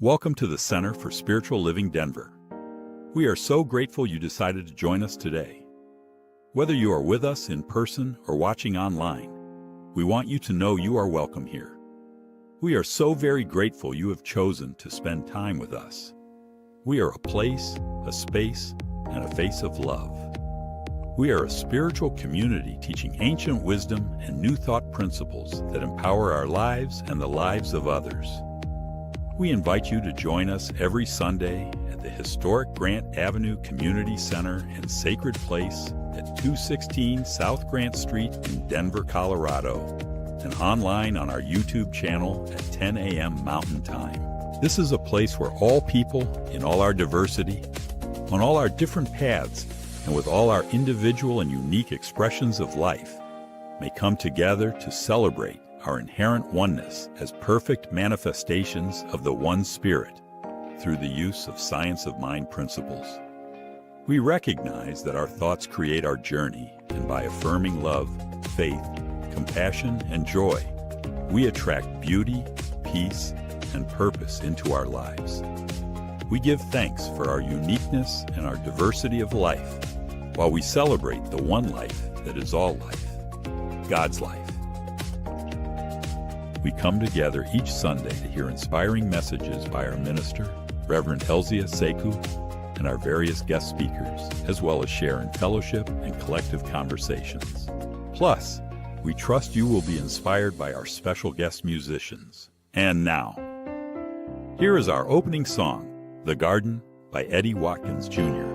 Welcome to the Center for Spiritual Living Denver. We are so grateful you decided to join us today. Whether you are with us in person or watching online, we want you to know you are welcome here. We are so very grateful you have chosen to spend time with us. We are a place, a space, and a face of love. We are a spiritual community teaching ancient wisdom and new thought principles that empower our lives and the lives of others. We invite you to join us every Sunday at the historic Grant Avenue Community Center and Sacred Place at 216 South Grant Street in Denver, Colorado, and online on our YouTube channel at 10 a.m. Mountain Time. This is a place where all people, in all our diversity, on all our different paths, and with all our individual and unique expressions of life, may come together to celebrate our inherent oneness as perfect manifestations of the one Spirit through the use of science of mind principles. We recognize that our thoughts create our journey, and by affirming love, faith, compassion, and joy, we attract beauty, peace, and purpose into our lives. We give thanks for our uniqueness and our diversity of life, while we celebrate the one life that is all life, God's life. We come together each Sunday to hear inspiring messages by our minister, Reverend Elzia Sekou, and our various guest speakers, as well as share in fellowship and collective conversations. Plus, we trust you will be inspired by our special guest musicians. And now, here is our opening song, The Garden by Eddie Watkins, Jr.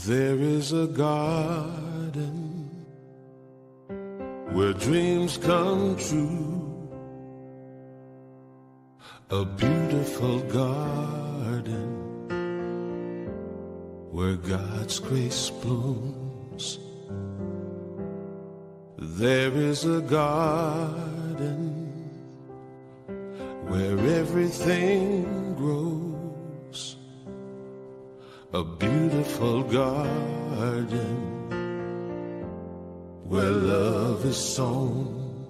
There is a garden where dreams come true, a beautiful garden where God's grace blooms. There is a garden where everything grows, a beautiful garden where love is sown.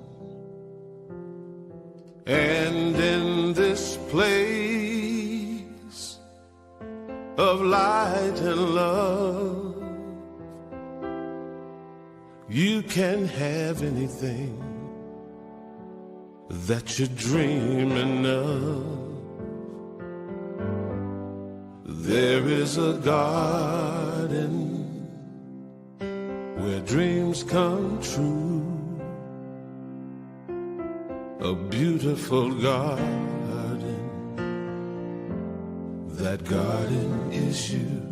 And in this place of light and love, you can have anything that you're dreaming of. There is a garden where dreams come true, a beautiful garden, that garden is you.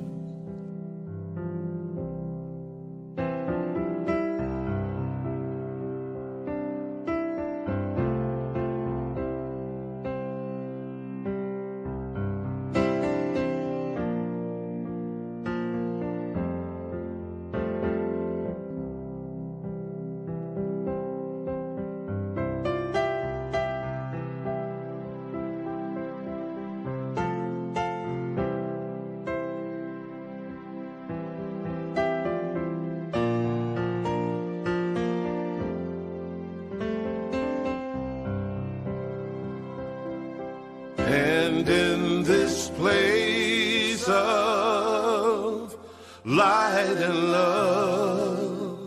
And in this place of light and love,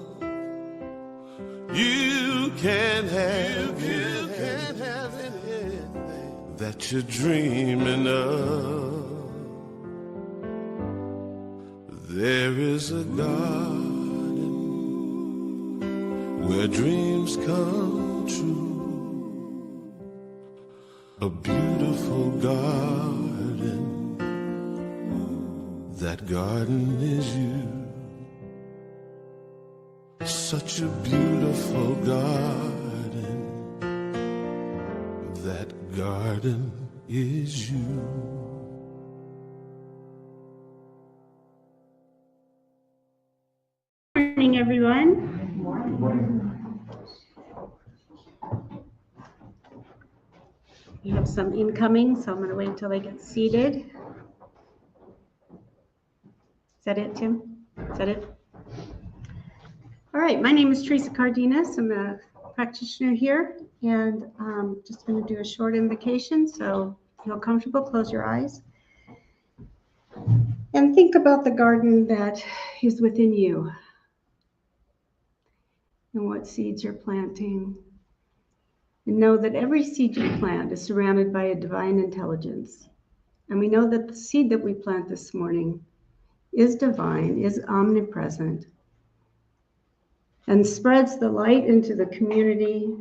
you can have anything that you're dreaming of. There is a garden where dreams come true, a beautiful garden, that garden is you. Such a beautiful garden, that garden is you. Good morning, everyone. Good morning. We have some incoming, so I'm going to wait until they get seated. that it, Tim? Is that it? All right, my name is Teresa Cardenas. I'm a practitioner here, and I'm just going to do a short invocation. So feel comfortable, close your eyes, and think about the garden that is within you and what seeds you're planting. And know that every seed you plant is surrounded by a divine intelligence. And we know that the seed that we plant this morning is divine, is omnipresent, and spreads the light into the community,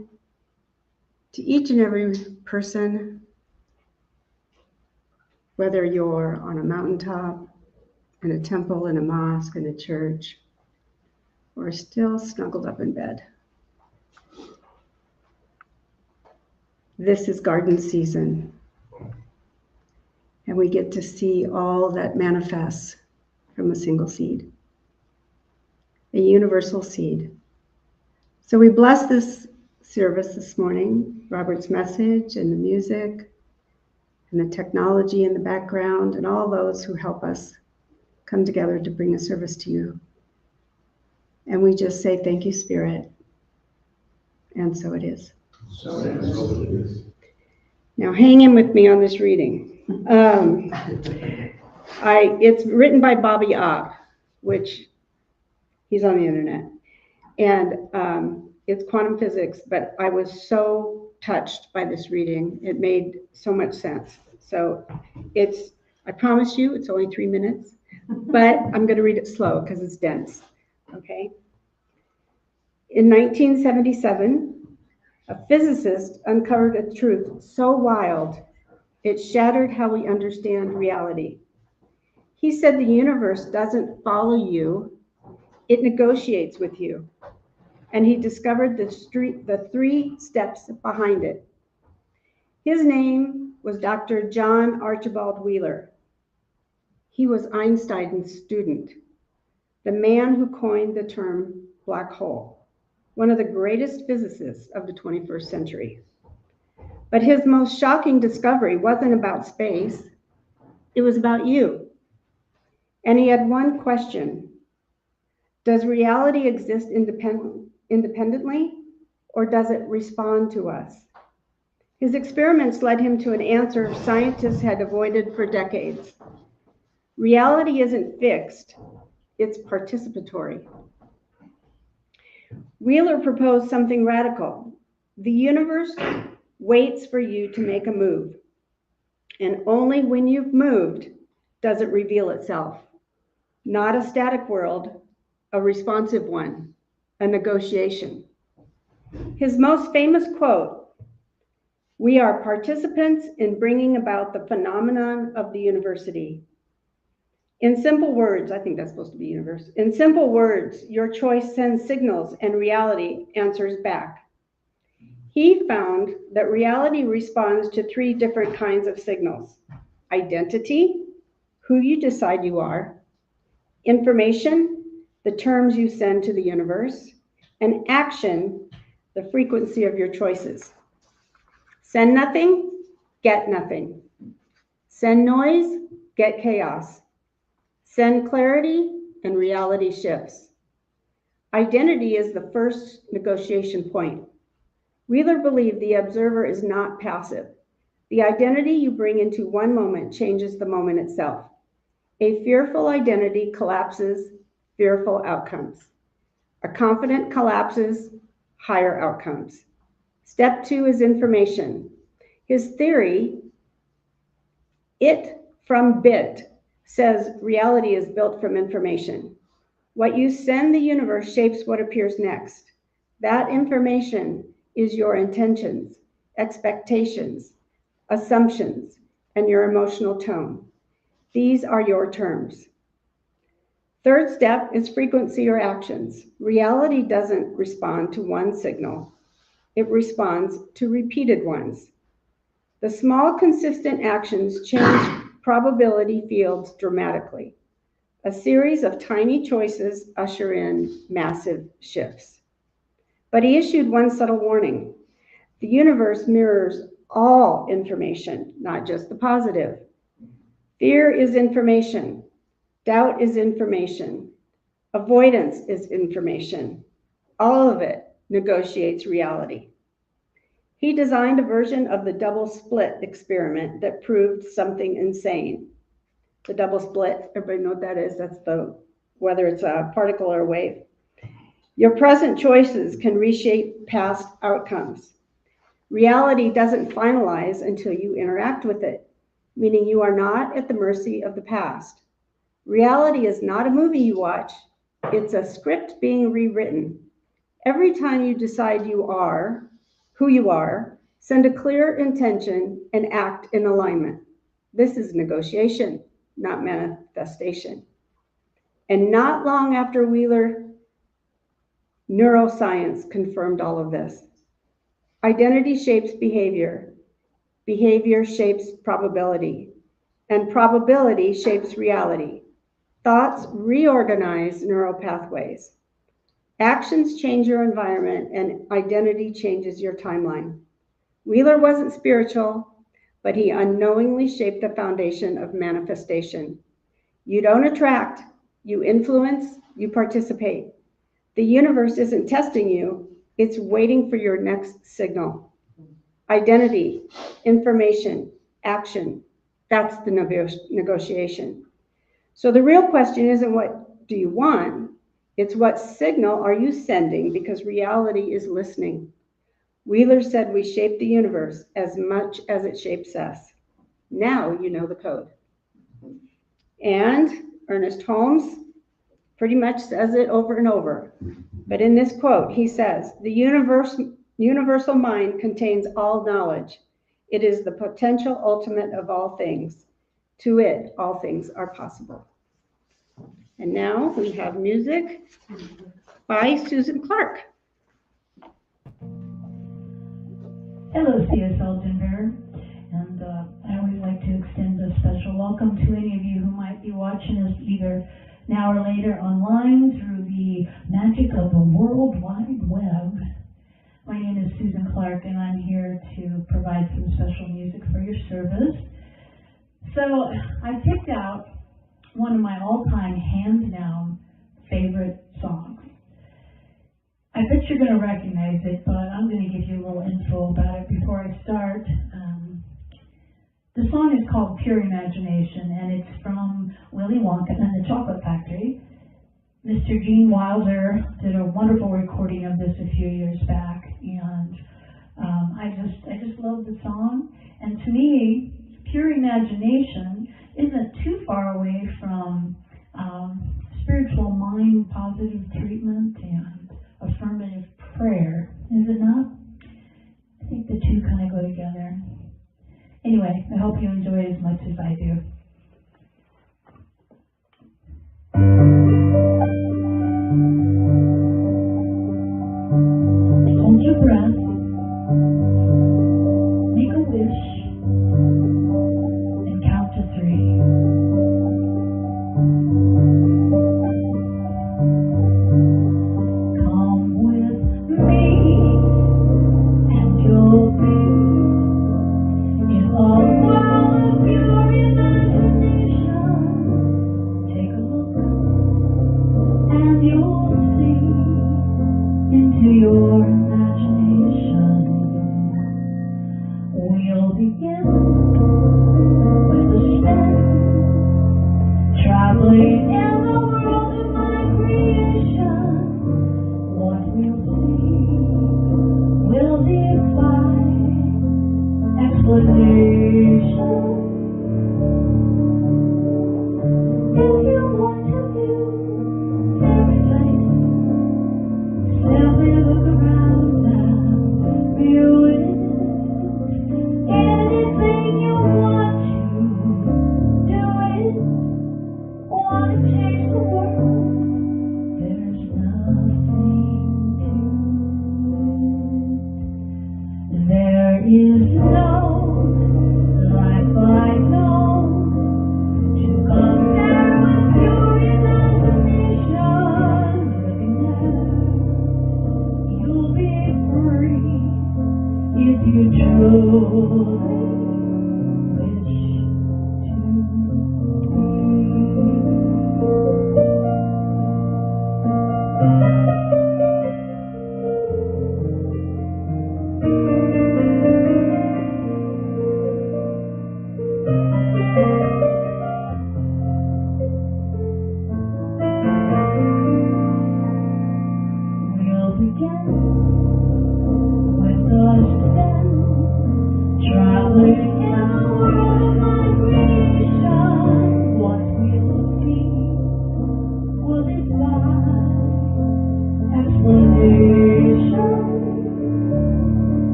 to each and every person, whether you're on a mountaintop, in a temple, in a mosque, in a church, or still snuggled up in bed. This is garden season, and we get to see all that manifests from a single seed, a universal seed. So we bless this service this morning, Robert's message and the music and the technology in the background and all those who help us come together to bring a service to you. And we just say, thank you, Spirit. And so it is. So it is. Now hang in with me on this reading. It's written by Bobby Opp, which he's on the internet. And it's quantum physics, but I was so touched by this reading. It made so much sense. So I promise you, it's only 3 minutes, but I'm going to read it slow because it's dense. Okay. In 1977, a physicist uncovered a truth so wild, it shattered how we understand reality. He said the universe doesn't follow you, it negotiates with you. And he discovered the 3 steps behind it. His name was Dr. John Archibald Wheeler. He was Einstein's student, the man who coined the term black hole, one of the greatest physicists of the 21st century. But his most shocking discovery wasn't about space, it was about you. And he had one question: does reality exist independently, or does it respond to us? His experiments led him to an answer scientists had avoided for decades. Reality isn't fixed, it's participatory. Wheeler proposed something radical. The universe waits for you to make a move, and only when you've moved does it reveal itself. Not a static world, a responsive one, a negotiation. His most famous quote: "We are participants in bringing about the phenomenon of the university." In simple words, I think that's supposed to be universe. In simple words, your choice sends signals and reality answers back. He found that reality responds to 3 different kinds of signals: identity, who you decide you are; information, the terms you send to the universe; and action, the frequency of your choices. Send nothing, get nothing. Send noise, get chaos. Send clarity, and reality shifts. Identity is the first negotiation point. Wheeler believed the observer is not passive. The identity you bring into one moment changes the moment itself. A fearful identity collapses fearful outcomes. A confident collapses higher outcomes. Step 2 is information. His theory, it from bit, says reality is built from information. What you send the universe shapes what appears next. That information is your intentions, expectations, assumptions, and your emotional tone. These are your terms. Third step is frequency or actions. Reality doesn't respond to one signal. It responds to repeated ones. The small, consistent actions change probability fields dramatically. A series of tiny choices usher in massive shifts. But he issued one subtle warning. The universe mirrors all information, not just the positive. Fear is information. Doubt is information. Avoidance is information. All of it negotiates reality. He designed a version of the double split experiment that proved something insane. The double split, everybody know what that is? That's whether it's a particle or a wave. Your present choices can reshape past outcomes. Reality doesn't finalize until you interact with it, meaning you are not at the mercy of the past. Reality is not a movie you watch, it's a script being rewritten. Every time you decide you are who you are, send a clear intention and act in alignment. This is negotiation, not manifestation. And not long after Wheeler, neuroscience confirmed all of this. Identity shapes behavior. Behavior shapes probability. And probability shapes reality. Thoughts reorganize neural pathways. Actions change your environment, and identity changes your timeline. Wheeler wasn't spiritual, but he unknowingly shaped the foundation of manifestation. You don't attract, you influence, you participate. The universe isn't testing you, it's waiting for your next signal. Identity, information, action, that's the negotiation. So the real question isn't what do you want, it's what signal are you sending, because reality is listening. Wheeler said we shape the universe as much as it shapes us. Now you know the code. And Ernest Holmes pretty much says it over and over. But in this quote, he says, the universal mind contains all knowledge. It is the potential ultimate of all things. To it, all things are possible. And now we have music by Susan Clark. Hello, CSL Denver. And I always like to extend a special welcome to any of you who might be watching us either now or later online through the magic of the World Wide Web. My name is Susan Clark, and I'm here to provide some special music for your service. So I picked out one of my all-time hands-down favorite songs. I bet you're going to recognize it, but I'm going to give you a little info about it before I start. The song is called Pure Imagination, and it's from Willy Wonka and the Chocolate Factory. Mr. Gene Wilder did a wonderful recording of this a few years back, and I just love the song. And to me, Pure Imagination isn't too far away from spiritual mind positive treatment and affirmative prayer, is it not? I think the two kind of go together. Anyway, I hope you enjoy it as much as I do. Hold your breath. Make a wish. And count to 3. Come with me, and you'll be in a world of your imagination. Take a look, and you'll see into your imagination. We'll begin with a spin, traveling in the world of my creation. What we'll see will defy explanation. If you want to view fairy tales, simply look around and view it. Anything you want to do it. Want to change the world? There's nothing to it. There is no life I know to compare with your imagination. Living there, you'll be free if you truly wish to be.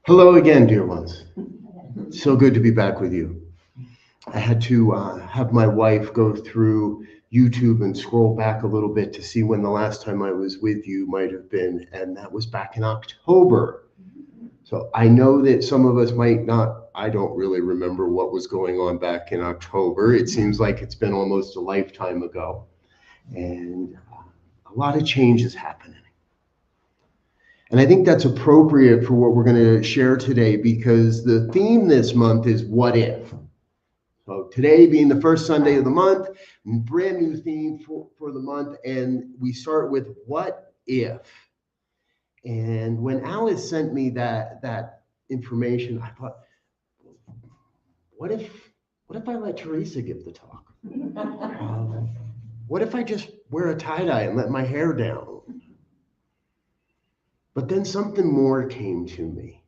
Hello again, dear ones. So good to be back with you. I had to have my wife go through YouTube and scroll back a little bit to see when the last time I was with you might have been, and that was back in October. So I know that some of us might not, I don't really remember what was going on back in October. It seems like it's been almost a lifetime ago, and a lot of change is happening. And I think that's appropriate for what we're going to share today, because the theme this month is what if. So today being the first Sunday of the month, brand new theme for the month, and we start with what if. And when Alice sent me that information, I thought, what if I let Teresa give the talk? What if I just wear a tie-dye and let my hair down? But then something more came to me.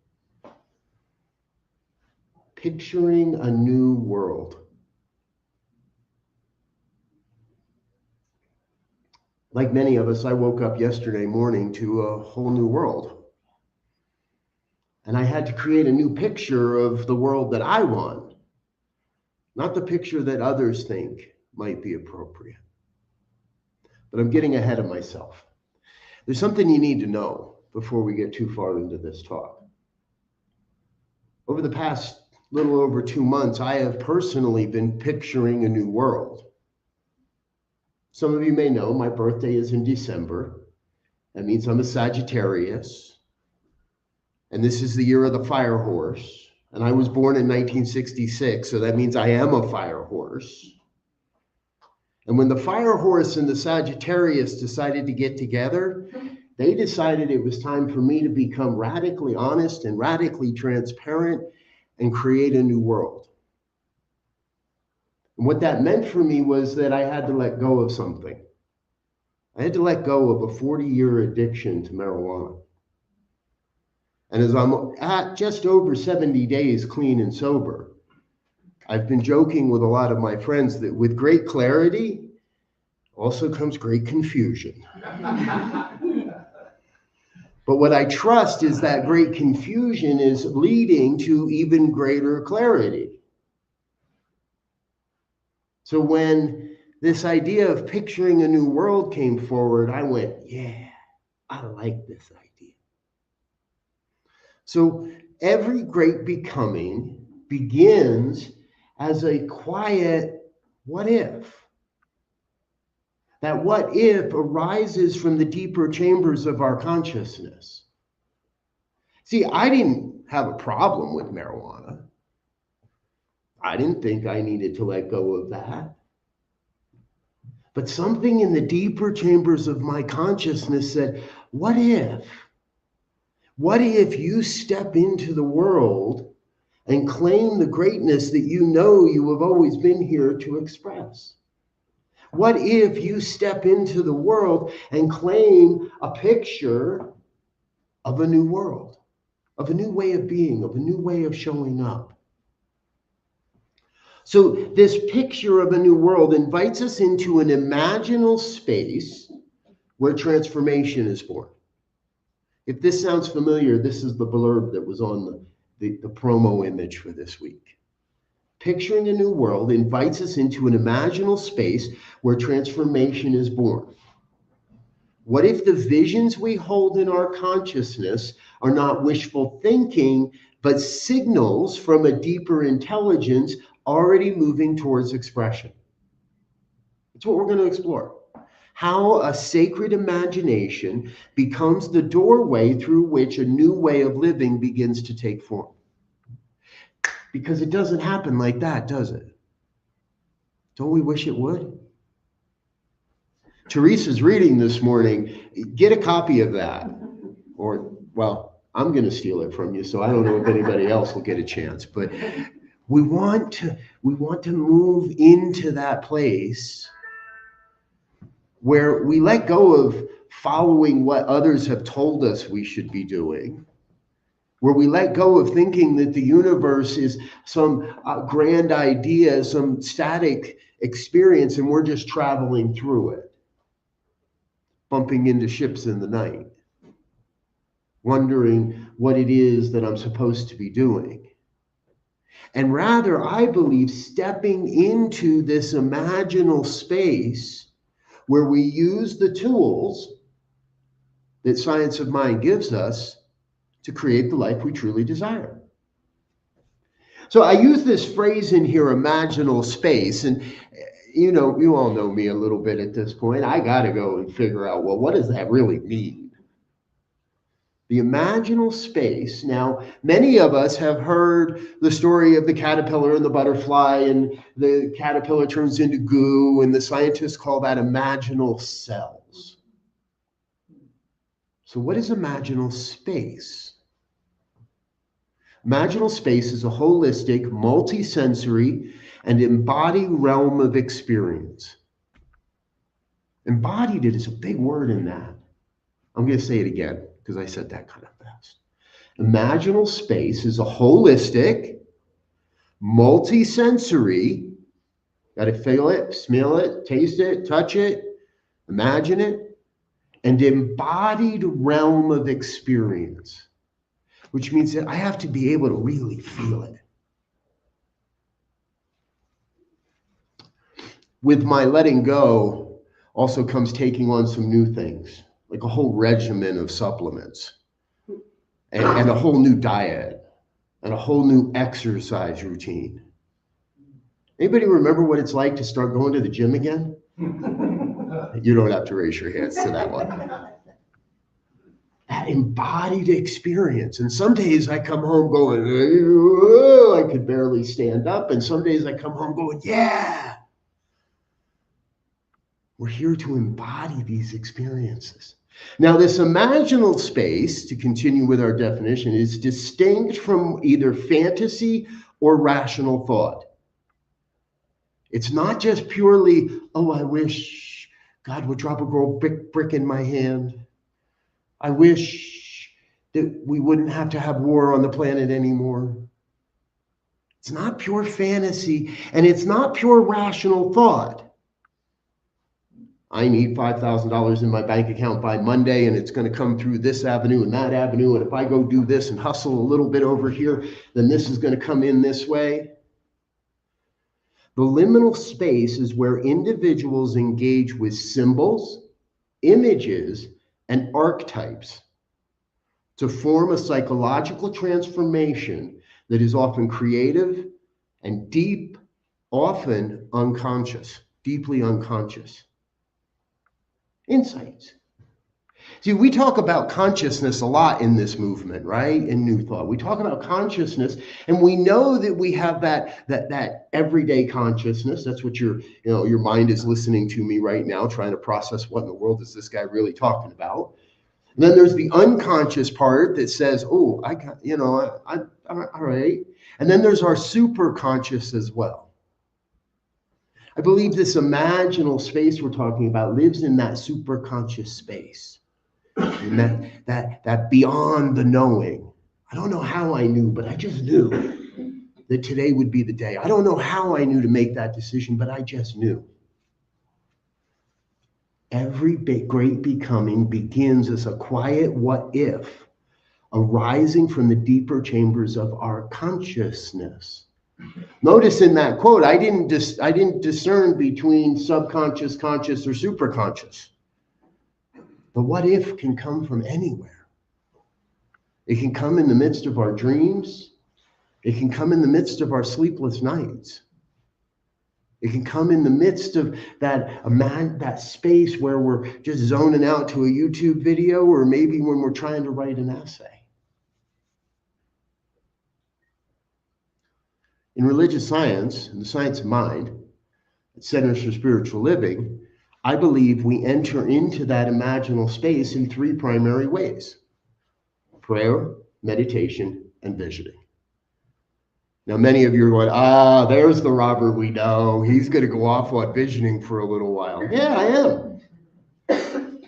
Picturing a new world. Like many of us, I woke up yesterday morning to a whole new world. And I had to create a new picture of the world that I want, not the picture that others think might be appropriate. But I'm getting ahead of myself. There's something you need to know before we get too far into this talk. Over the past little over 2 months, I have personally been picturing a new world. Some of you may know my birthday is in December. That means I'm a Sagittarius. And this is the year of the fire horse. And I was born in 1966, so that means I am a fire horse. And when the fire horse and the Sagittarius decided to get together, they decided it was time for me to become radically honest and radically transparent and create a new world. And what that meant for me was that I had to let go of something. I had to let go of a 40-year addiction to marijuana. And as I'm at just over 70 days clean and sober, I've been joking with a lot of my friends that with great clarity also comes great confusion. But what I trust is that great confusion is leading to even greater clarity. So when this idea of picturing a new world came forward, I went, yeah, I like this idea. So every great becoming begins as a quiet what if. That what if arises from the deeper chambers of our consciousness. See, I didn't have a problem with marijuana. I didn't think I needed to let go of that. But something in the deeper chambers of my consciousness said, what if? What if you step into the world and claim the greatness that you know you have always been here to express? What if you step into the world and claim a picture of a new world, of a new way of being, of a new way of showing up? So this picture of a new world invites us into an imaginal space where transformation is born. If this sounds familiar, this is the blurb that was on the promo image for this week. Picturing a new world invites us into an imaginal space where transformation is born. What if the visions we hold in our consciousness are not wishful thinking, but signals from a deeper intelligence already moving towards expression? That's what we're going to explore. How a sacred imagination becomes the doorway through which a new way of living begins to take form. Because it doesn't happen like that, does it? Don't we wish it would? Teresa's reading this morning. Get a copy of that. Or, well, I'm going to steal it from you, so I don't know if anybody else will get a chance. But we want to move into that place where we let go of following what others have told us we should be doing, where we let go of thinking that the universe is some grand idea, some static experience, and we're just traveling through it, bumping into ships in the night, wondering what it is that I'm supposed to be doing. And rather, I believe, stepping into this imaginal space where we use the tools that Science of Mind gives us to create the life we truly desire. So I use this phrase in here, imaginal space, and you all know me a little bit at this point. I got to go and figure out, well, what does that really mean? The imaginal space. Now, many of us have heard the story of the caterpillar and the butterfly, and the caterpillar turns into goo, and the scientists call that imaginal cells. So what is imaginal space? Imaginal space is a holistic, multisensory, and embodied realm of experience. Embodied, it is a big word in that. I'm going to say it again, because I said that kind of fast. Imaginal space is a holistic, multi-sensory, got to feel it, smell it, taste it, touch it, imagine it, and embodied realm of experience, which means that I have to be able to really feel it. With my letting go also comes taking on some new things, like a whole regimen of supplements and a whole new diet and a whole new exercise routine. Anybody remember what it's like to start going to the gym again? You don't have to raise your hands to that one. That embodied experience. And some days I come home going, oh, I could barely stand up. And some days I come home going, yeah. We're here to embody these experiences. Now, this imaginal space, to continue with our definition, is distinct from either fantasy or rational thought. It's not just purely, oh, I wish God would drop a gold brick in my hand. I wish that we wouldn't have to have war on the planet anymore. It's not pure fantasy, and it's not pure rational thought. I need $5,000 in my bank account by Monday, and it's going to come through this avenue and that avenue. And if I go do this and hustle a little bit over here, then this is going to come in this way. The liminal space is where individuals engage with symbols, images, and archetypes to form a psychological transformation that is often creative and deep, often unconscious, deeply unconscious. Insights. See, we talk about consciousness a lot in this movement, right? In New Thought. We talk about consciousness, and we know that we have that everyday consciousness. That's what your mind is listening to me right now, trying to process what in the world is this guy really talking about. And then there's the unconscious part that says, oh, I got, I'm all right. And then there's our super conscious as well. I believe this imaginal space we're talking about lives in that superconscious space, and that beyond the knowing. I don't know how I knew, but I just knew that today would be the day. I don't know how I knew to make that decision, but I just knew. Every great becoming begins as a quiet what if, arising from the deeper chambers of our consciousness. Notice in that quote, I didn't discern between subconscious, conscious, or superconscious. The what if can come from anywhere. It can come in the midst of our dreams. It can come in the midst of our sleepless nights. It can come in the midst of that space where we're just zoning out to a YouTube video, or maybe when we're trying to write an essay. In religious science, in the science of mind, at Centers for Spiritual Living, I believe we enter into that imaginal space in three primary ways: prayer, meditation, and visioning. Now, many of you are going, there's the Robert we know. He's going to go off on visioning for a little while. Yeah, I am.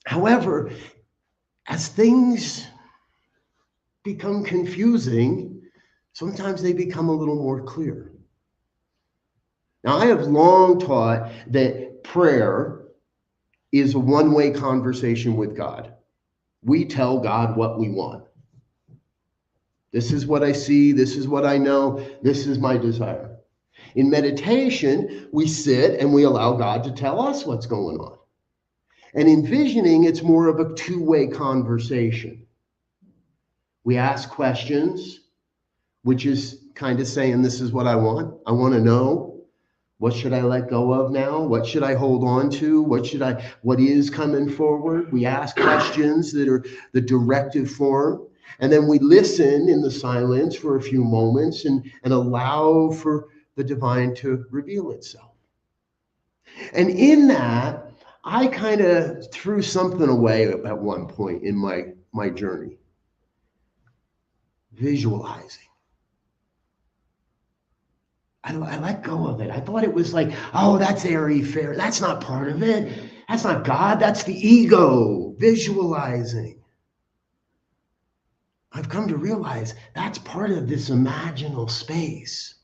However, as things become confusing, sometimes they become a little more clear. Now, I have long taught that prayer is a one-way conversation with God. We tell God what we want. This is what I see. This is what I know. This is my desire. In meditation, we sit and we allow God to tell us what's going on. And in visioning, it's more of a two-way conversation. We ask questions, which is kind of saying, this is what I want. I want to know. What should I let go of now? What should I hold on to? What is coming forward? We ask questions that are the directive form. And then we listen in the silence for a few moments and allow for the divine to reveal itself. And in that, I kind of threw something away at one point in my journey. Visualizing. I let go of it. I thought it was like, that's airy-fairy. That's not part of it. That's not God. That's the ego. Visualizing. I've come to realize that's part of this imaginal space.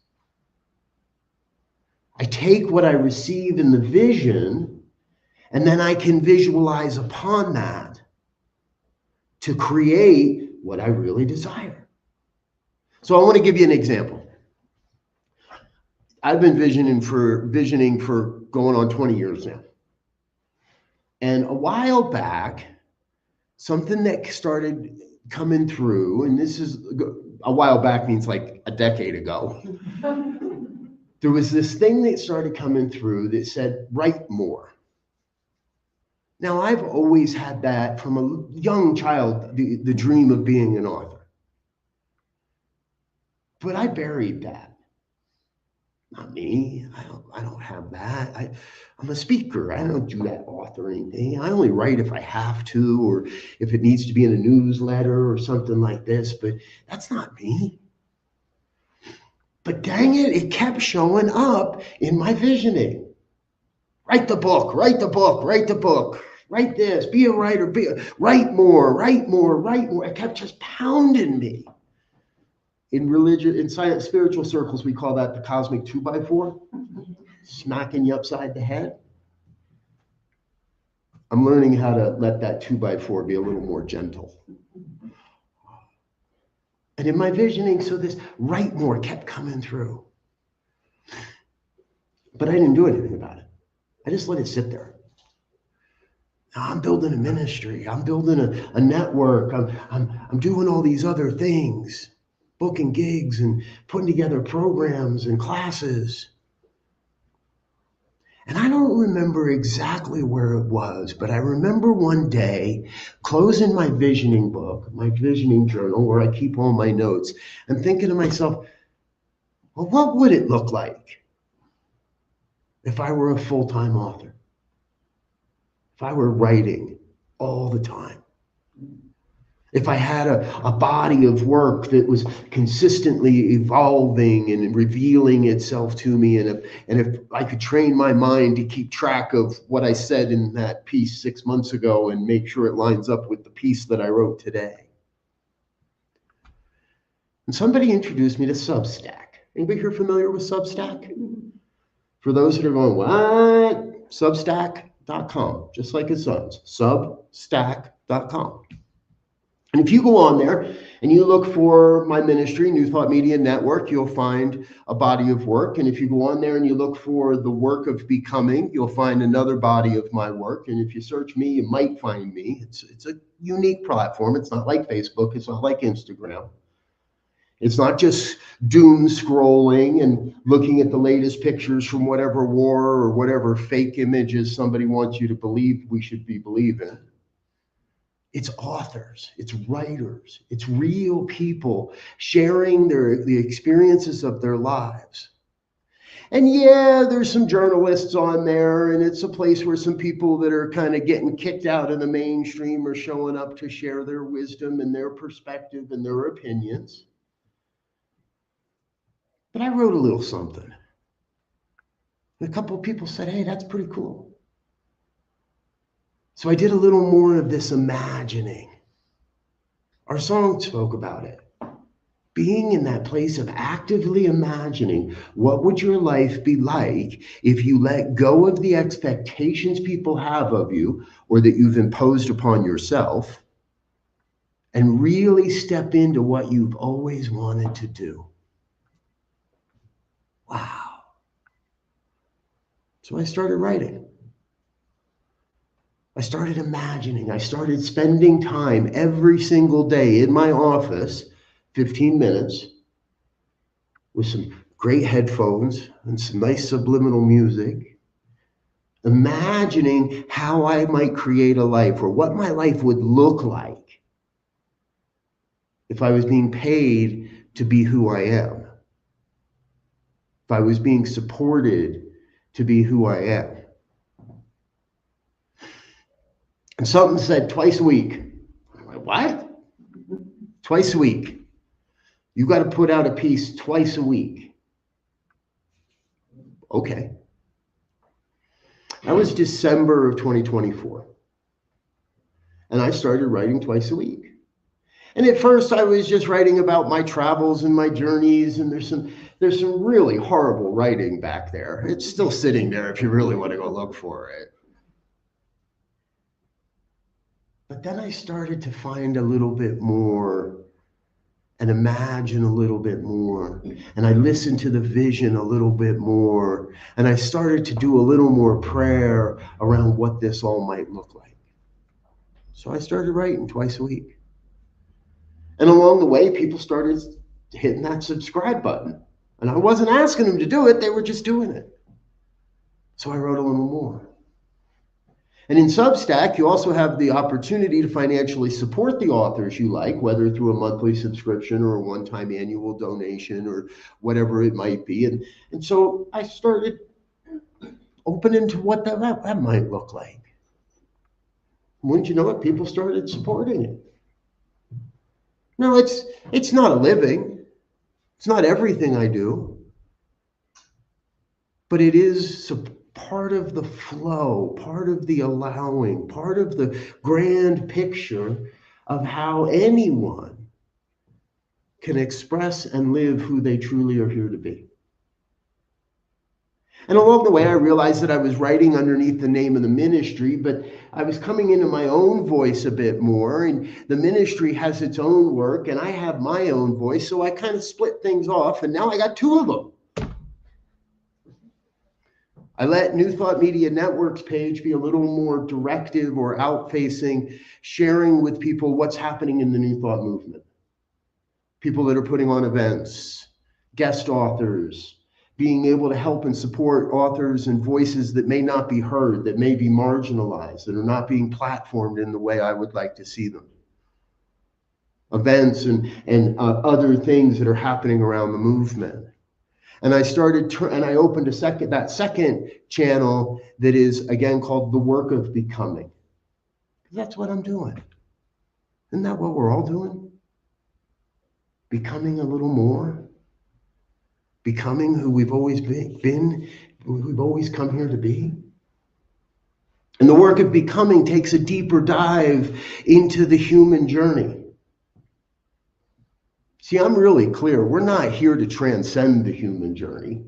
I take what I receive in the vision, and then I can visualize upon that to create what I really desire. So I want to give you an example. I've been visioning for going on 20 years now. And a while back, something that started coming through, and this is a while back means like a decade ago. There was this thing that started coming through that said, write more. Now, I've always had that from a young child, the dream of being an author. But I buried that. Not me. I don't have that. I'm a speaker. I don't do that authoring thing. I only write if I have to, or if it needs to be in a newsletter or something like this, but that's not me. But dang it, it kept showing up in my visioning. Write the book, write the book, write the book, write this, be a writer, write more, write more, write more. It kept just pounding me. In religion, in science, spiritual circles, we call that the cosmic 2x4, smacking you upside the head. I'm learning how to let that 2x4 be a little more gentle. And in my visioning, so this write more kept coming through. But I didn't do anything about it. I just let it sit there. Now I'm building a ministry. I'm building a network. I'm doing all these other things. Booking gigs and putting together programs and classes. And I don't remember exactly where it was, but I remember one day closing my visioning book, my visioning journal, where I keep all my notes, and thinking to myself, well, what would it look like if I were a full-time author? If I were writing all the time? If I had a body of work that was consistently evolving and revealing itself to me, and if I could train my mind to keep track of what I said in that piece 6 months ago and make sure it lines up with the piece that I wrote today. And somebody introduced me to Substack. Anybody here familiar with Substack? For those that are going, what? Substack.com, just like it sounds, substack.com. And if you go on there and you look for my ministry, New Thought Media Network, you'll find a body of work. And if you go on there and you look for the work of becoming, you'll find another body of my work. And if you search me, you might find me. It's a unique platform. It's not like Facebook. It's not like Instagram. It's not just doom scrolling and looking at the latest pictures from whatever war or whatever fake images somebody wants you to believe we should be believing. It's authors, it's writers, it's real people sharing the experiences of their lives. And yeah, there's some journalists on there, and it's a place where some people that are kind of getting kicked out of the mainstream are showing up to share their wisdom and their perspective and their opinions. But I wrote a little something. And a couple of people said, hey, that's pretty cool. So I did a little more of this imagining. Our song spoke about it. Being in that place of actively imagining what would your life be like if you let go of the expectations people have of you or that you've imposed upon yourself and really step into what you've always wanted to do. Wow. So I started writing. I started imagining. I started spending time every single day in my office, 15 minutes, with some great headphones and some nice subliminal music, imagining how I might create a life or what my life would look like if I was being paid to be who I am, if I was being supported to be who I am. And something said twice a week. I'm like, what? Twice a week. You got to put out a piece twice a week. Okay. That was December of 2024. And I started writing twice a week. And at first I was just writing about my travels and my journeys, and there's some really horrible writing back there. It's still sitting there if you really want to go look for it. But then I started to find a little bit more and imagine a little bit more. And I listened to the vision a little bit more. And I started to do a little more prayer around what this all might look like. So I started writing twice a week. And along the way, people started hitting that subscribe button. And I wasn't asking them to do it. They were just doing it. So I wrote a little more. And in Substack, you also have the opportunity to financially support the authors you like, whether through a monthly subscription or a one-time annual donation or whatever it might be. And so I started opening to what that might look like. Wouldn't you know it? People started supporting it. No, it's not a living. It's not everything I do. But it is part of the flow, part of the allowing, part of the grand picture of how anyone can express and live who they truly are here to be. And along the way, I realized that I was writing underneath the name of the ministry, but I was coming into my own voice a bit more, and the ministry has its own work, and I have my own voice, so I kind of split things off, and now I got two of them. I let New Thought Media Network's page be a little more directive or out-facing, sharing with people what's happening in the New Thought movement. People that are putting on events, guest authors, being able to help and support authors and voices that may not be heard, that may be marginalized, that are not being platformed in the way I would like to see them. Events and other things that are happening around the movement. And I opened that second channel that is, again, called The Work of Becoming. That's what I'm doing. Isn't that what we're all doing? Becoming a little more. Becoming who we've always been, who we've always come here to be. And the work of becoming takes a deeper dive into the human journey. See, I'm really clear. We're not here to transcend the human journey.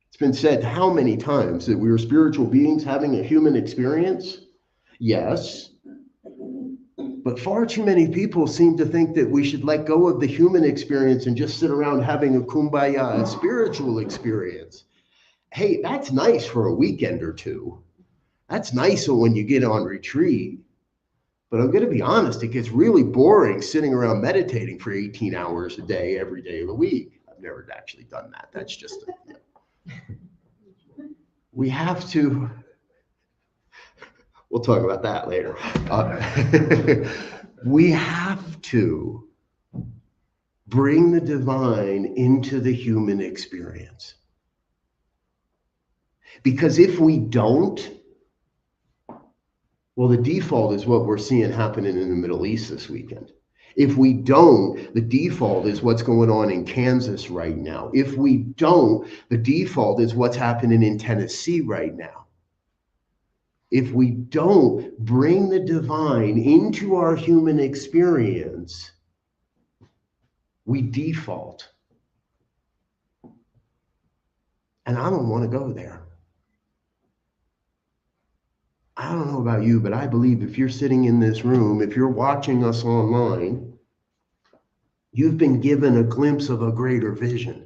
It's been said how many times that we are spiritual beings having a human experience? Yes. But far too many people seem to think that we should let go of the human experience and just sit around having a kumbaya, a spiritual experience. Hey, that's nice for a weekend or two. That's nice when you get on retreat. But I'm going to be honest, it gets really boring sitting around meditating for 18 hours a day, every day of the week. I've never actually done that. That's just, we have to, we'll talk about that later. We have to bring the divine into the human experience. Because if we don't, well, the default is what we're seeing happening in the Middle East this weekend. If we don't, the default is what's going on in Kansas right now. If we don't, the default is what's happening in Tennessee right now. If we don't bring the divine into our human experience, we default. And I don't want to go there. I don't know about you, but I believe if you're sitting in this room, if you're watching us online, you've been given a glimpse of a greater vision.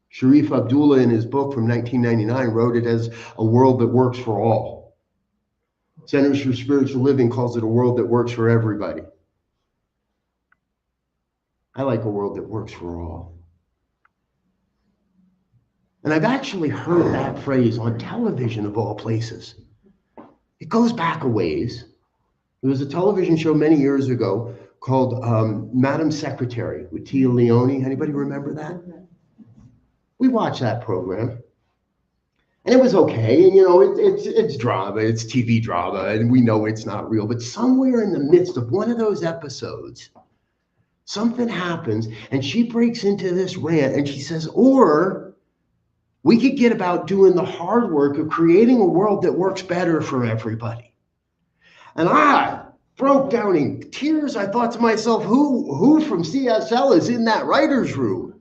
Sharif Abdullah, in his book from 1999, wrote it as a world that works for all. Centers for Spiritual Living calls it a world that works for everybody. I like a world that works for all. And I've actually heard that phrase on television of all places. It goes back a ways. There was a television show many years ago called Madam Secretary with Tia Leone. Anybody remember that? We watched that program. And it was okay. And, you know, it's drama. It's TV drama. And we know it's not real. But somewhere in the midst of one of those episodes, something happens. And she breaks into this rant. And she says, or we could get about doing the hard work of creating a world that works better for everybody. And I broke down in tears. I thought to myself, who from CSL is in that writer's room?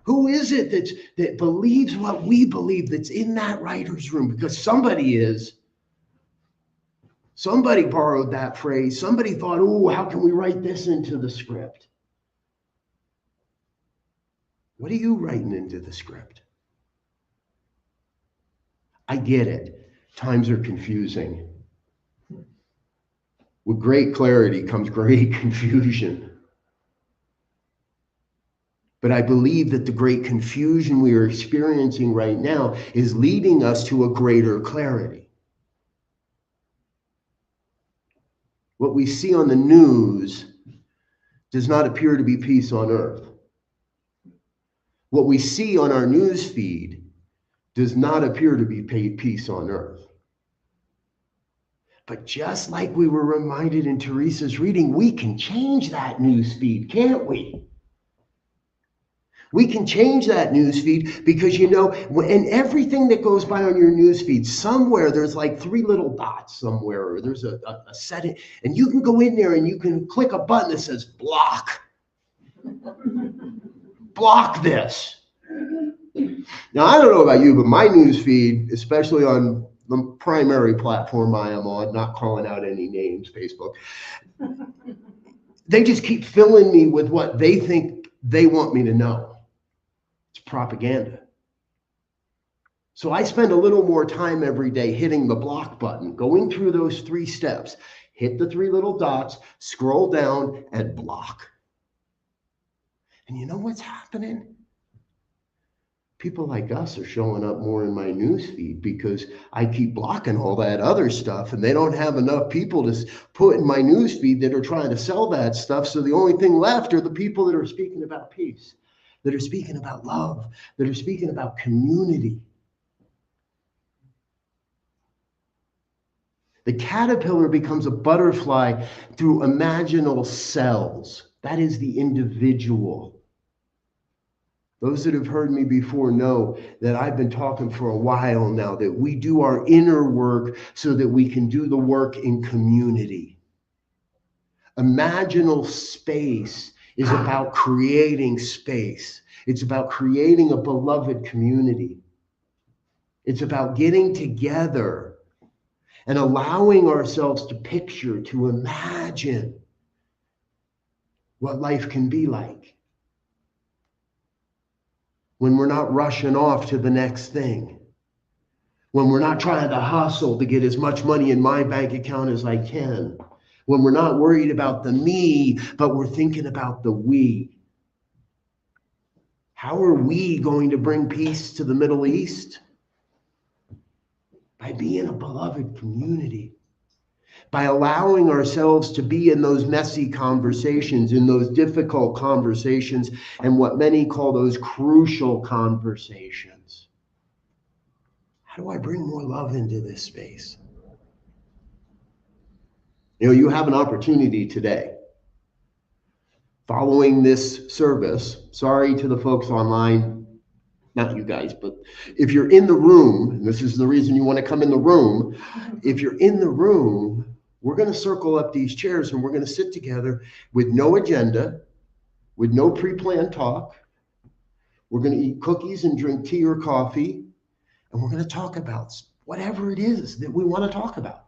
Who is it that believes what we believe that's in that writer's room? Because somebody is. Somebody borrowed that phrase. Somebody thought, oh, how can we write this into the script? What are you writing into the script? I get it. Times are confusing. With great clarity comes great confusion. But I believe that the great confusion we are experiencing right now is leading us to a greater clarity. What we see on the news does not appear to be peace on earth. What we see on our news feed does not appear to be peace on earth. But just like we were reminded in Teresa's reading, we can change that news feed, can't we? We can change that news feed because, you know, in everything that goes by on your news feed, somewhere there's like 3 little dots somewhere, or there's a setting, and you can go in there and you can click a button that says block. Block this. Now, I don't know about you, but my news feed, especially on the primary platform I am on, not calling out any names, Facebook, they just keep filling me with what they think they want me to know. It's propaganda. So I spend a little more time every day hitting the block button, going through those 3 steps, hit the 3 little dots, scroll down, and block. And you know what's happening? People like us are showing up more in my news feed because I keep blocking all that other stuff, and they don't have enough people to put in my news feed that are trying to sell that stuff. So the only thing left are the people that are speaking about peace, that are speaking about love, that are speaking about community. The caterpillar becomes a butterfly through imaginal cells. That is the individual. Those that have heard me before know that I've been talking for a while now that we do our inner work so that we can do the work in community. Imaginal space is about creating space. It's about creating a beloved community. It's about getting together and allowing ourselves to picture, to imagine what life can be like when we're not rushing off to the next thing, when we're not trying to hustle to get as much money in my bank account as I can, when we're not worried about the me, but we're thinking about the we. How are we going to bring peace to the Middle East? By being a beloved community, by allowing ourselves to be in those messy conversations, in those difficult conversations, and what many call those crucial conversations. How do I bring more love into this space? You have an opportunity today. Following this service, sorry to the folks online, not you guys, but if you're in the room, and this is the reason you want to come in the room, if you're in the room, we're going to circle up these chairs and we're going to sit together with no agenda, with no pre-planned talk. We're going to eat cookies and drink tea or coffee, and we're going to talk about whatever it is that we want to talk about.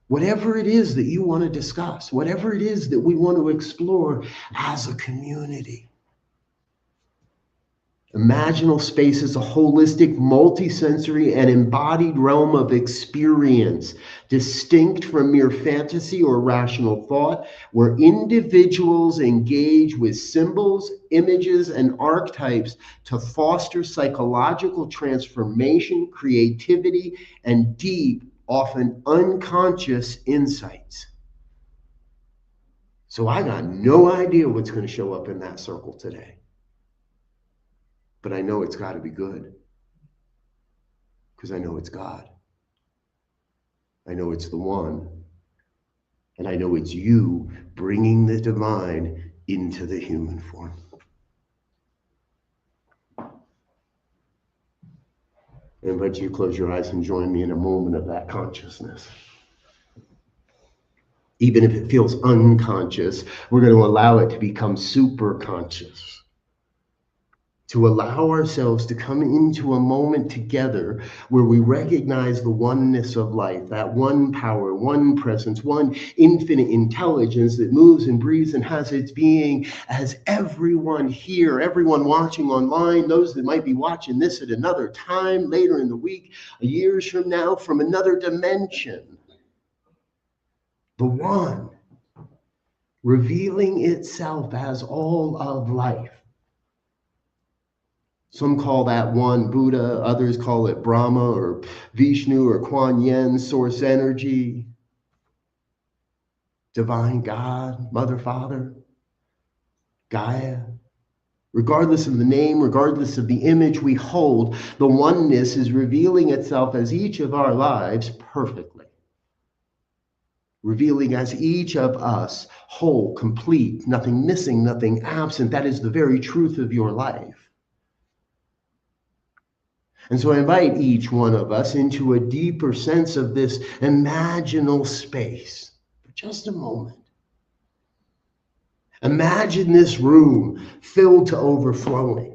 Whatever it is that you want to discuss, whatever it is that we want to explore as a community. Imaginal space is a holistic, multisensory, and embodied realm of experience, distinct from mere fantasy or rational thought, where individuals engage with symbols, images, and archetypes to foster psychological transformation, creativity, and deep, often unconscious insights. So I got no idea what's going to show up in that circle today. But I know it's got to be good, because I know it's God. I know it's the one. And I know it's you bringing the divine into the human form. I invite you to close your eyes and join me in a moment of that consciousness. Even if it feels unconscious, we're going to allow it to become super conscious. To allow ourselves to come into a moment together where we recognize the oneness of life, that one power, one presence, one infinite intelligence that moves and breathes and has its being, as everyone here, everyone watching online, those that might be watching this at another time, later in the week, years from now, from another dimension. The one revealing itself as all of life. Some call that one Buddha, others call it Brahma or Vishnu or Kuan Yin, source energy, divine God, Mother, Father, Gaia. Regardless of the name, regardless of the image we hold, the oneness is revealing itself as each of our lives perfectly. Revealing as each of us whole, complete, nothing missing, nothing absent. That is the very truth of your life. And so I invite each one of us into a deeper sense of this imaginal space for just a moment. Imagine this room filled to overflowing.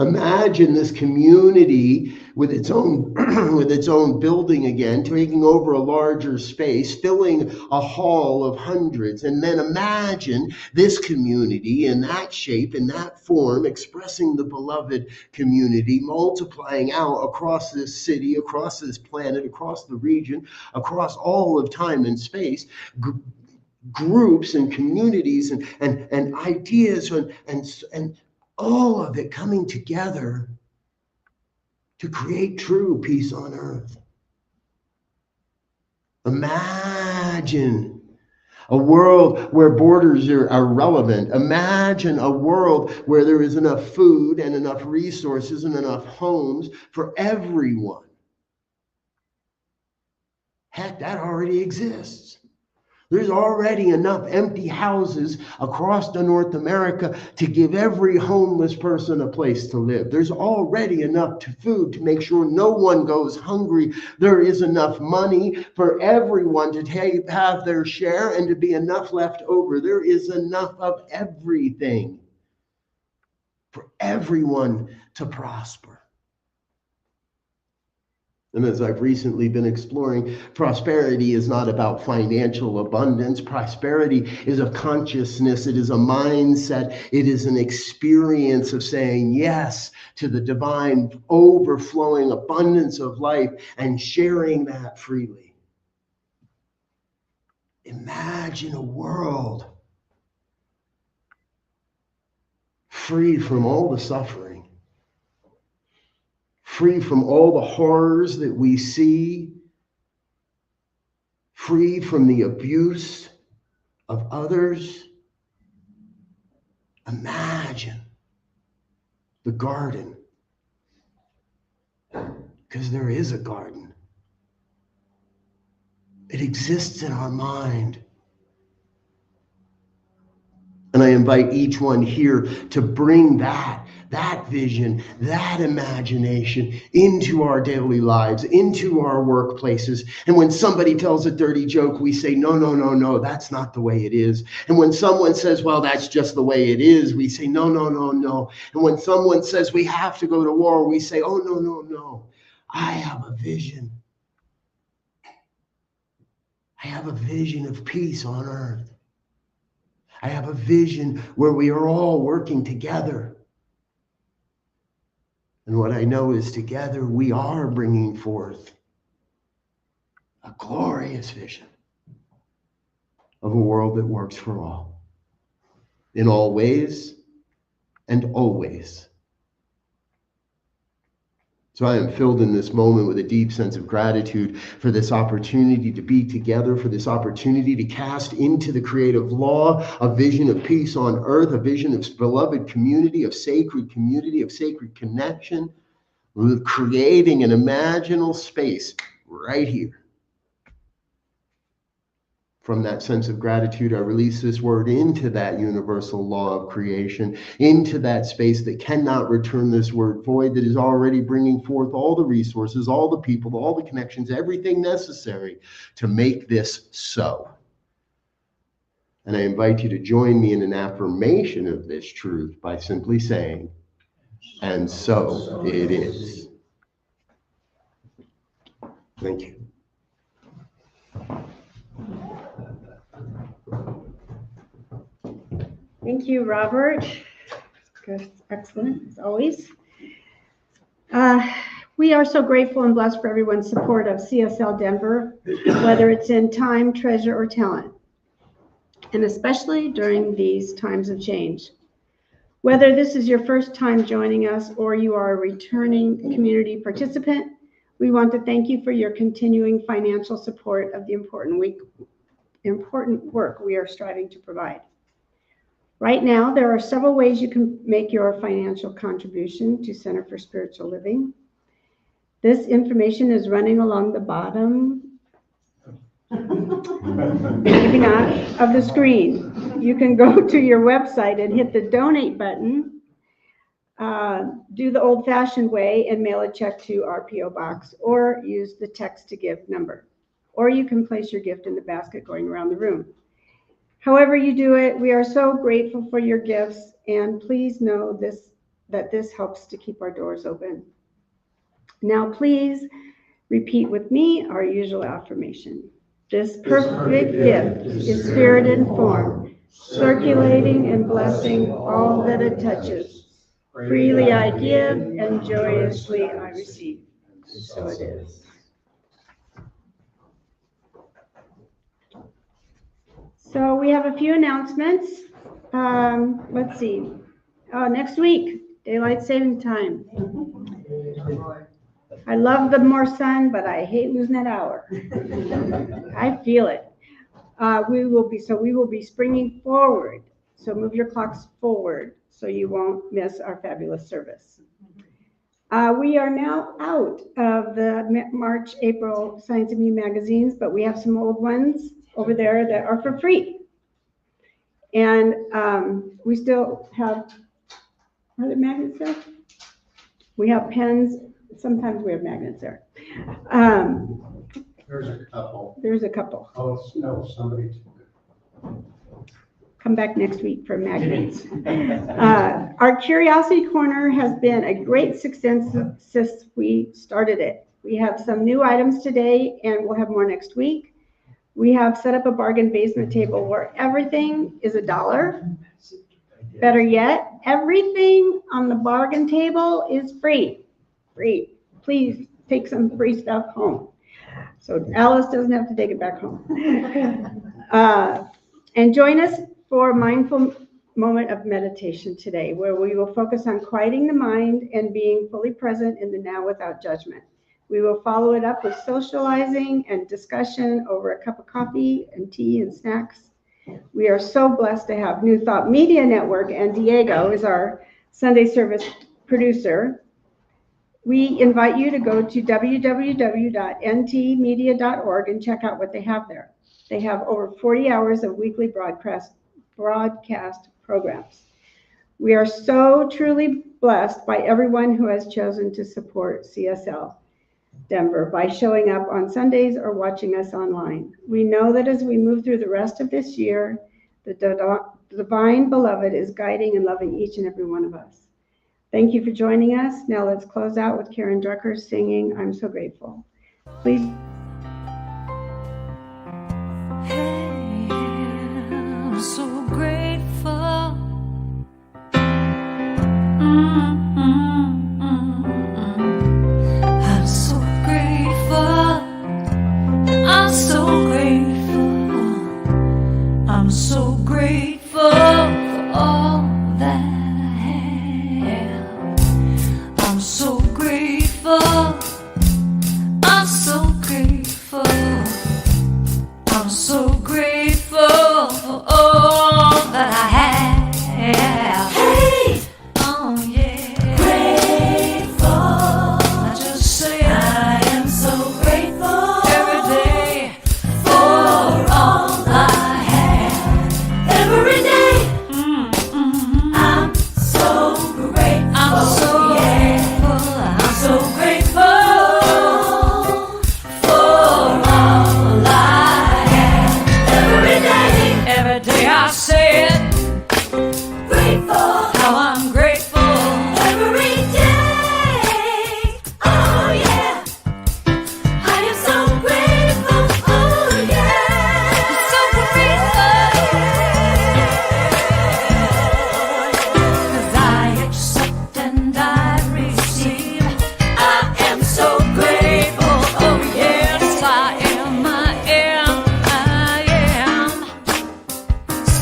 Imagine this community with its own building again, taking over a larger space, filling a hall of hundreds. And then imagine this community in that shape, in that form, expressing the beloved community, multiplying out across this city, across this planet, across the region, across all of time and space. Groups and communities and ideas and all of it coming together to create true peace on earth. Imagine a world where borders are irrelevant. Imagine a world where there is enough food and enough resources and enough homes for everyone. Heck, that already exists. There's already enough empty houses across North America to give every homeless person a place to live. There's already enough food to make sure no one goes hungry. There is enough money for everyone to have their share and to be enough left over. There is enough of everything for everyone to prosper. And as I've recently been exploring, prosperity is not about financial abundance. Prosperity is a consciousness. It is a mindset. It is an experience of saying yes to the divine overflowing abundance of life and sharing that freely. Imagine a world free from all the suffering, free from all the horrors that we see, free from the abuse of others. Imagine the garden, because there is a garden. It exists in our mind. And I invite each one here to bring that vision, that imagination into our daily lives, into our workplaces. And when somebody tells a dirty joke, we say, no, no, no, no, that's not the way it is. And when someone says, well, that's just the way it is, we say, no, no, no, no. And when someone says we have to go to war, we say, oh, no, no, no. I have a vision. I have a vision of peace on earth. I have a vision where we are all working together. And what I know is together we are bringing forth a glorious vision of a world that works for all, in all ways and always. So I am filled in this moment with a deep sense of gratitude for this opportunity to be together, for this opportunity to cast into the creative law a vision of peace on earth, a vision of beloved community, of sacred connection, with creating an imaginal space right here. From that sense of gratitude, I release this word into that universal law of creation, into that space that cannot return this word void, that is already bringing forth all the resources, all the people, all the connections, everything necessary to make this so. And I invite you to join me in an affirmation of this truth by simply saying, and so it is. Thank you. Thank you, Robert. Good, excellent, as always. We are so grateful and blessed for everyone's support of CSL Denver, whether it's in time, treasure, or talent, and especially during these times of change. Whether this is your first time joining us or you are a returning community participant, we want to thank you for your continuing financial support of the important work we are striving to provide. Right now, there are several ways you can make your financial contribution to Center for Spiritual Living. This information is running along the bottom, maybe not, of the screen. You can go to your website and hit the donate button, do the old-fashioned way and mail a check to our P.O. box, or use the text to give number. Or you can place your gift in the basket going around the room. However you do it, we are so grateful for your gifts, and please know that this helps to keep our doors open. Now, please repeat with me our usual affirmation. This perfect gift is spirit in form, circulating and blessing all that it touches. Freely I give, and joyously I receive. So it is. So we have a few announcements. Let's see. Next week, daylight saving time. I love the more sun, but I hate losing that hour. I feel it. We will be springing forward. So move your clocks forward so you won't miss our fabulous service. We are now out of the March, April Science of Me magazines, but we have some old ones over there that are for free. And we still have, are there magnets there? We have pens. Sometimes we have magnets there. There's a couple. There's a couple. Oh, no, somebody took it. Come back next week for magnets. Our Curiosity Corner has been a great success since we started it. We have some new items today, and we'll have more next week. We have set up a bargain basement table where everything is $1. Better yet, everything on the bargain table is free. Free. Please take some free stuff home, so Alice doesn't have to take it back home. And join us for a mindful moment of meditation today, where we will focus on quieting the mind and being fully present in the now without judgment. We will follow it up with socializing and discussion over a cup of coffee and tea and snacks. We are so blessed to have New Thought Media Network, and Diego is our Sunday service producer. We invite you to go to www.ntmedia.org and check out what they have there. They have over 40 hours of weekly broadcast programs. We are so truly blessed by everyone who has chosen to support CSL Denver by showing up on Sundays or watching us online. We know that as we move through the rest of this year, the divine beloved is guiding and loving each and every one of us. Thank you for joining us. Now let's close out with Karen Drucker singing I'm So Grateful. Please. Hey, I'm so grateful. I'm so grateful. I'm so grateful. I'm so grateful for all that I have. I'm so grateful. I'm so grateful. I'm so grateful for all that I have. Hey, oh yeah, grateful. I just say I am so grateful every day for all I have. Every day, I'm so grateful. I'm so grateful. I'm so grateful for all I have. Every day I say it. Grateful. How I'm grateful. Every day. Oh yeah. I am so grateful. Oh yeah. So grateful. 'Cause I accept and I receive. I am so grateful. Oh yes, I am. I am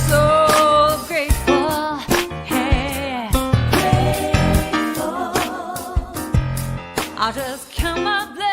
so grateful. Hey, grateful. I just count my blessings.